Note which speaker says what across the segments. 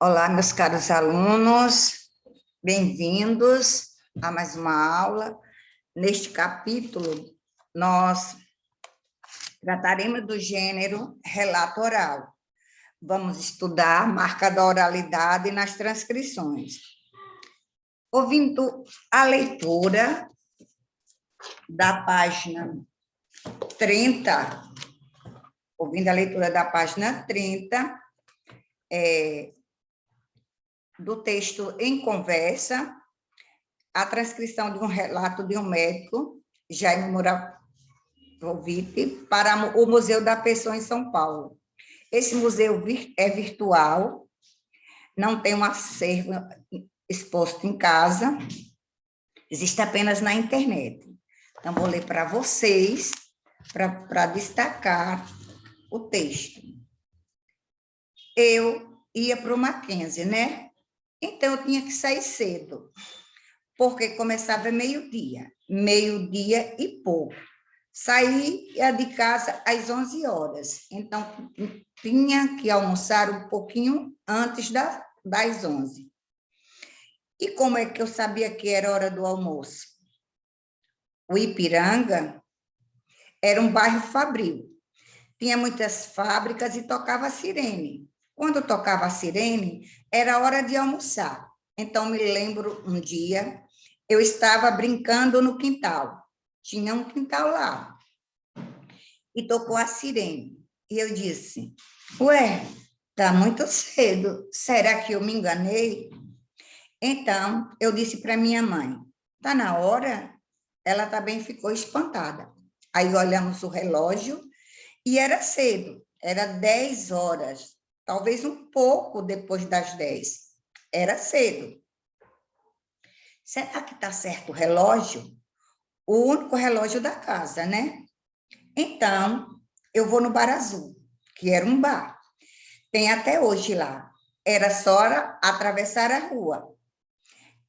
Speaker 1: Olá, meus caros alunos, bem-vindos a mais uma aula. Neste capítulo, nós trataremos do gênero relato oral. Vamos estudar a marca da oralidade nas transcrições. Ouvindo a leitura da página 30, do texto Em Conversa, a transcrição de um relato de um médico, Jaime Moravovich, para o Museu da Pessoa em São Paulo. Esse museu é virtual, não tem um acervo exposto em casa, existe apenas na internet. Então, vou ler para vocês, para destacar o texto. Eu ia para o Mackenzie, né? Então, eu tinha que sair cedo, porque começava meio-dia e pouco. Saía de casa às 11 horas, então tinha que almoçar um pouquinho antes das 11. E como é que eu sabia que era hora do almoço? O Ipiranga era um bairro fabril, tinha muitas fábricas e tocava a sirene. Quando tocava a sirene, era hora de almoçar. Então, me lembro um dia, eu estava brincando no quintal. Tinha um quintal lá. E tocou a sirene. E eu disse, ué, está muito cedo. Será que eu me enganei? Então, eu disse para minha mãe, está na hora? Ela também ficou espantada. Aí olhamos o relógio e era cedo, era 10 horas, talvez um pouco depois das 10. Era cedo. Será que está certo o relógio? O único relógio da casa, né? Então, eu vou no Bar Azul, que era um bar. Tem até hoje lá. Era só atravessar a rua.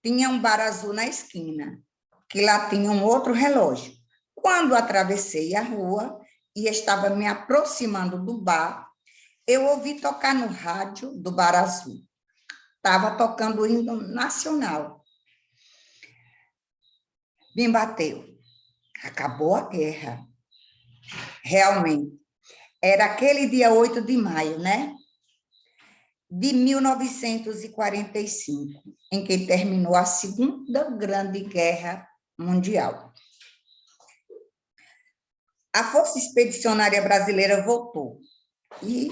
Speaker 1: Tinha um Bar Azul na esquina, que lá tinha um outro relógio. Quando atravessei a rua e estava me aproximando do bar, eu ouvi tocar no rádio do Bar Azul. Estava tocando o hino nacional. Me bateu. Acabou a guerra. Realmente. Era aquele dia 8 de maio, né? De 1945, em que terminou a Segunda Grande Guerra Mundial. A Força Expedicionária Brasileira voltou e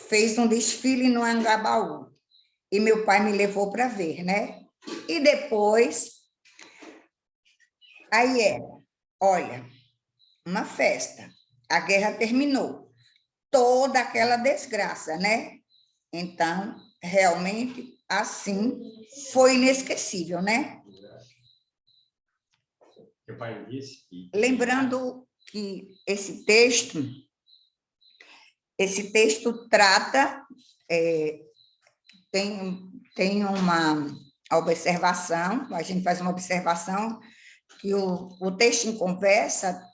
Speaker 1: fez um desfile no Anhangabaú. E meu pai me levou para ver, né? E depois, aí era, olha, uma festa. A guerra terminou. Toda aquela desgraça, né? Então, realmente, assim, foi inesquecível, né? Lembrando que esse texto trata, tem uma observação, a gente faz uma observação, que o texto em conversa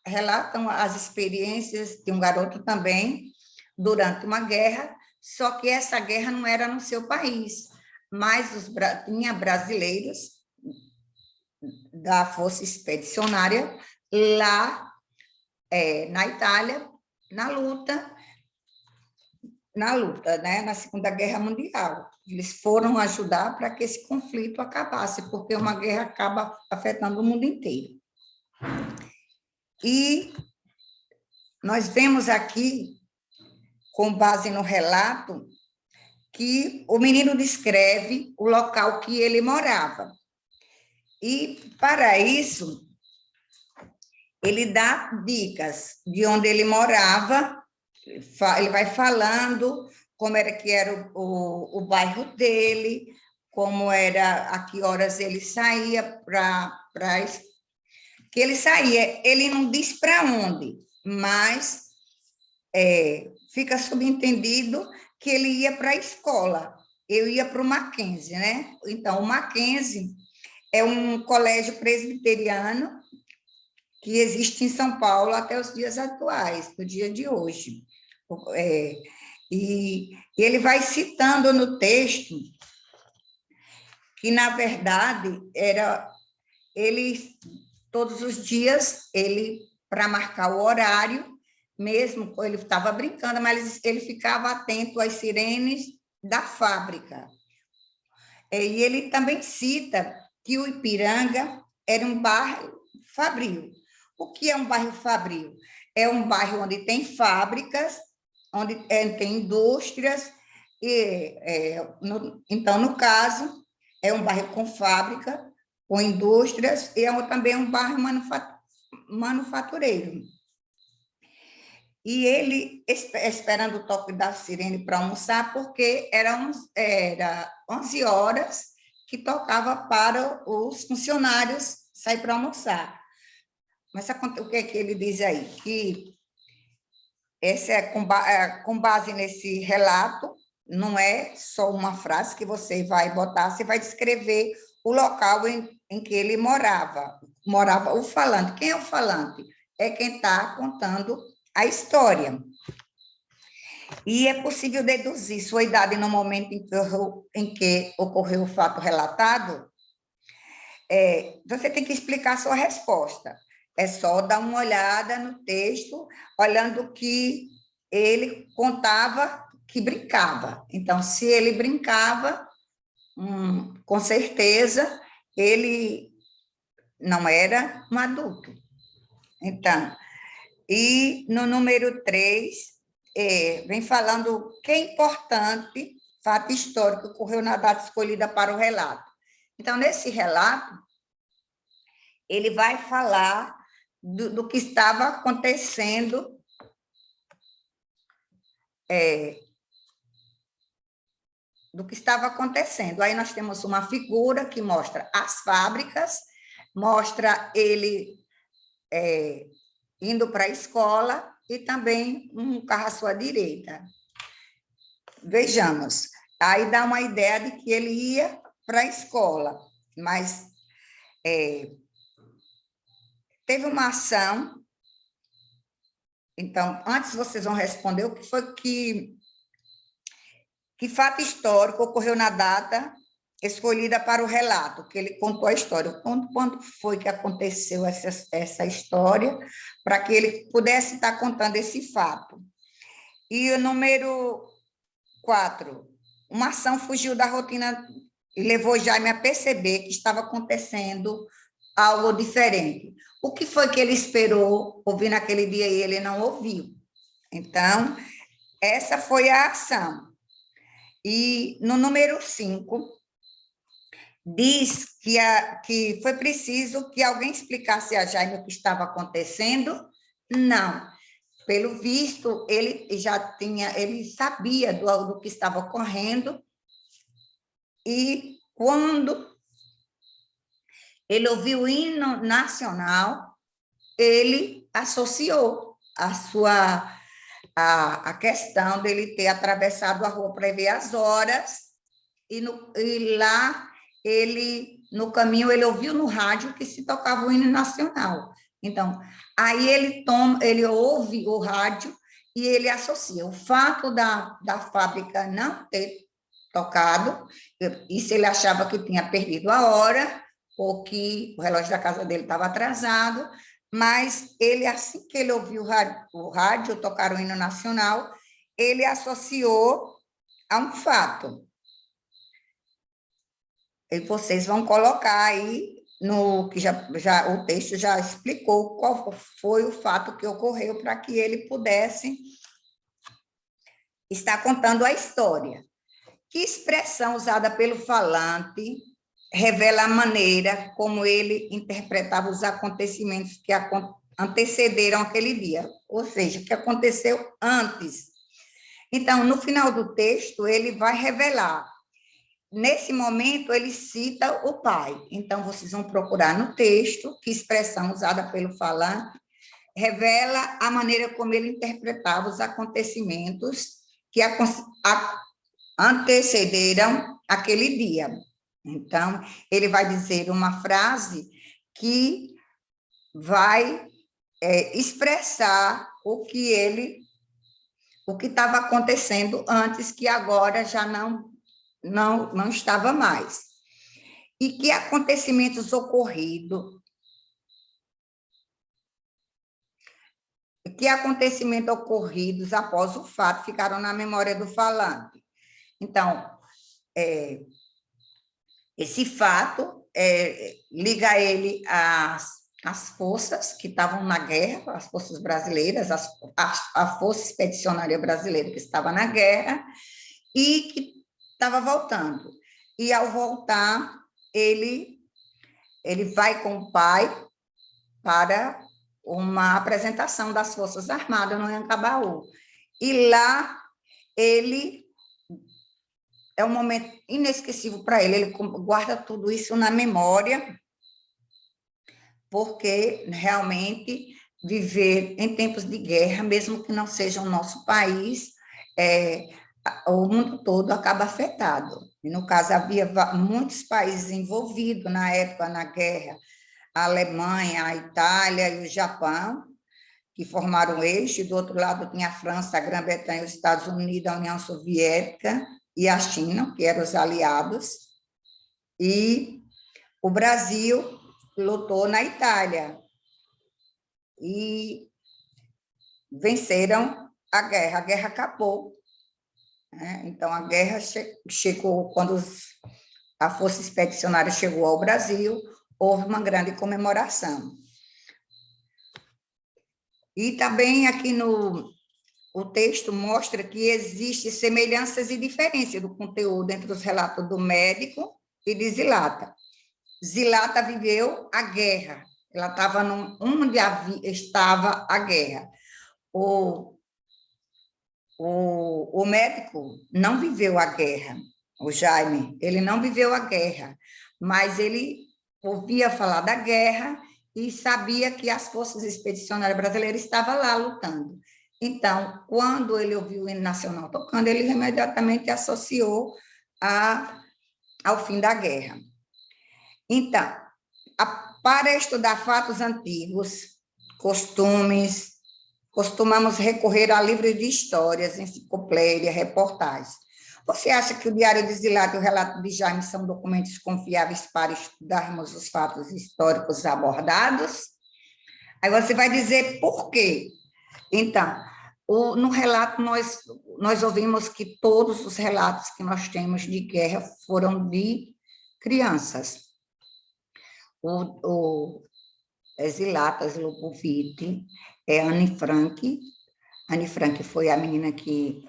Speaker 1: relatam as experiências de um garoto também, durante uma guerra, só que essa guerra não era no seu país, mas tinha brasileiros da Força Expedicionária lá na Itália, na luta, né, na Segunda Guerra Mundial. Eles foram ajudar para que esse conflito acabasse, porque uma guerra acaba afetando o mundo inteiro. E nós vemos aqui, com base no relato, que o menino descreve o local que ele morava. E, para isso, ele dá dicas de onde ele morava, ele vai falando como era que era o bairro dele, como era, a que horas ele saía que ele saía, ele não diz para onde, mas fica subentendido que ele ia para a escola. Eu ia para o Mackenzie, né? Então, o Mackenzie é um colégio presbiteriano que existe em São Paulo até os dias atuais, no dia de hoje. E ele vai citando no texto que, na verdade, ele, todos os dias, para marcar o horário, mesmo ele estava brincando, mas ele ficava atento às sirenes da fábrica. E ele também cita que o Ipiranga era um bairro fabril. O que é um bairro fabril? É um bairro onde tem fábricas, onde tem indústrias, então, no caso, é um bairro com fábrica, com indústrias, e também um bairro manufatureiro. E ele esperando o toque da sirene para almoçar, porque era 11 horas que tocava para os funcionários sair para almoçar. Mas o que é que ele diz aí? Que esse com base nesse relato, não é só uma frase que você vai botar, você vai descrever o local em que ele morava. Morava o falante. Quem é o falante? É quem está contando a história. E é possível deduzir sua idade no momento em que ocorreu o fato relatado? Você tem que explicar a sua resposta. É só dar uma olhada no texto, olhando que ele contava que brincava. Então, se ele brincava, com certeza, ele não era um adulto. Então, e no número 3, vem falando que é importante, fato histórico, que ocorreu na data escolhida para o relato. Então, nesse relato, ele vai falar do que estava acontecendo, Aí nós temos uma figura que mostra as fábricas, mostra ele indo para a escola e também um carro à sua direita. Vejamos, aí dá uma ideia de que ele ia para a escola, mas teve uma ação. Então, antes vocês vão responder o que foi que fato histórico ocorreu na data escolhida para o relato, que ele contou a história. Quando foi que aconteceu essa história, para que ele pudesse estar contando esse fato. E o número 4, uma ação fugiu da rotina e levou Jaime a perceber que estava acontecendo algo diferente. O que foi que ele esperou ouvir naquele dia e ele não ouviu? Então, essa foi a ação. E no número 5, diz que foi preciso que alguém explicasse a Jaime o que estava acontecendo? Não. Pelo visto, ele sabia do que estava ocorrendo, e quando ele ouviu o hino nacional, ele associou a questão dele ter atravessado a rua para ver as horas, e lá no caminho ele ouviu no rádio que se tocava o hino nacional. Então, aí ele ouve o rádio e ele associa o fato da fábrica não ter tocado, isso ele achava que tinha perdido a hora, ou que o relógio da casa dele estava atrasado, mas ele, assim que ele ouviu o rádio tocar o hino nacional, ele associou a um fato. E vocês vão colocar aí, que o texto já explicou qual foi o fato que ocorreu para que ele pudesse estar contando a história. Que expressão usada pelo falante revela a maneira como ele interpretava os acontecimentos que antecederam aquele dia, ou seja, o que aconteceu antes. Então, no final do texto, ele vai revelar. Nesse momento, ele cita o pai. Então, vocês vão procurar no texto que expressão usada pelo falante revela a maneira como ele interpretava os acontecimentos que antecederam aquele dia. Então, ele vai dizer uma frase que vai expressar o que o que estava acontecendo antes, que agora já não estava mais. E que acontecimentos ocorridos após o fato ficaram na memória do falante. Então, esse fato liga ele às forças que estavam na guerra, as forças brasileiras, a Força Expedicionária Brasileira que estava na guerra e que estava voltando. E, ao voltar, ele vai com o pai para uma apresentação das Forças Armadas no Anhangabaú. E lá é um momento inesquecível para ele guarda tudo isso na memória, porque realmente viver em tempos de guerra, mesmo que não seja o nosso país, o mundo todo acaba afetado. E, no caso, havia muitos países envolvidos na época na guerra, a Alemanha, a Itália e o Japão, que formaram o eixo, e do outro lado tinha a França, a Grã-Bretanha, os Estados Unidos, a União Soviética e a China, que eram os aliados, e o Brasil lutou na Itália e venceram a guerra acabou. Então, a guerra chegou, quando a Força Expedicionária chegou ao Brasil, houve uma grande comemoração. E também aqui o texto mostra que existem semelhanças e diferenças do conteúdo entre os relatos do médico e de Zilata. Zilata viveu a guerra, ela estava onde estava a guerra. O médico não viveu a guerra, o Jaime, ele não viveu a guerra, mas ele ouvia falar da guerra e sabia que as Forças Expedicionárias Brasileiras estavam lá lutando. Então, quando ele ouviu o hino nacional tocando, ele imediatamente associou ao fim da guerra. Então, para estudar fatos antigos, costumes, costumamos recorrer a livros de histórias, enciclopédia, reportagens. Você acha que o Diário de Zilata e o relato de Jaime são documentos confiáveis para estudarmos os fatos históricos abordados? Aí você vai dizer por quê. Então, no relato, nós ouvimos que todos os relatos que nós temos de guerra foram de crianças. Zilatas Lubovitch, Anne Frank. Anne Frank foi a menina que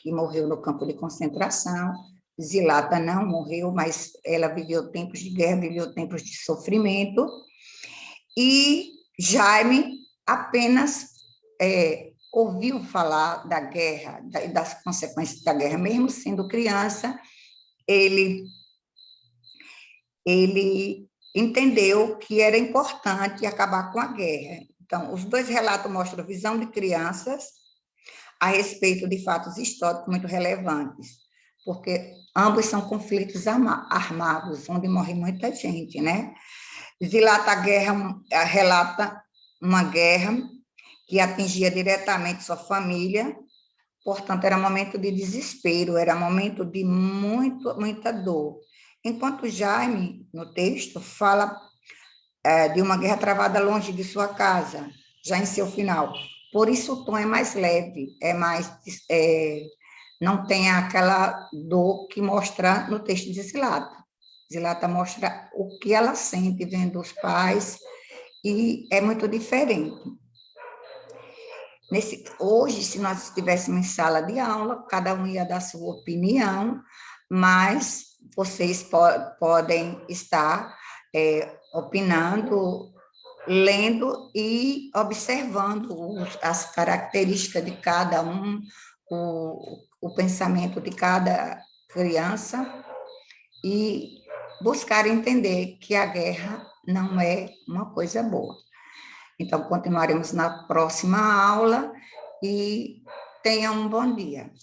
Speaker 1: morreu no campo de concentração. Zilata não morreu, mas ela viveu tempos de guerra, viveu tempos de sofrimento. E Jaime apenas ouviu falar da guerra, das consequências da guerra, mesmo sendo criança, ele entendeu que era importante acabar com a guerra. Então, os dois relatos mostram a visão de crianças a respeito de fatos históricos muito relevantes, porque ambos são conflitos armados, onde morre muita gente, né? Zilata relata uma guerra que atingia diretamente sua família, portanto, era um momento de desespero, era um momento de muita dor. Enquanto Jaime, no texto, fala de uma guerra travada longe de sua casa, já em seu final. Por isso o tom é mais leve, não tem aquela dor que mostra no texto de Zilata. Zilata mostra o que ela sente vendo os pais, e é muito diferente. Hoje, se nós estivéssemos em sala de aula, cada um ia dar sua opinião, mas vocês podem estar opinando, lendo e observando as características de cada um, o pensamento de cada criança, e buscar entender que a guerra não é uma coisa boa. Então, continuaremos na próxima aula e tenham um bom dia.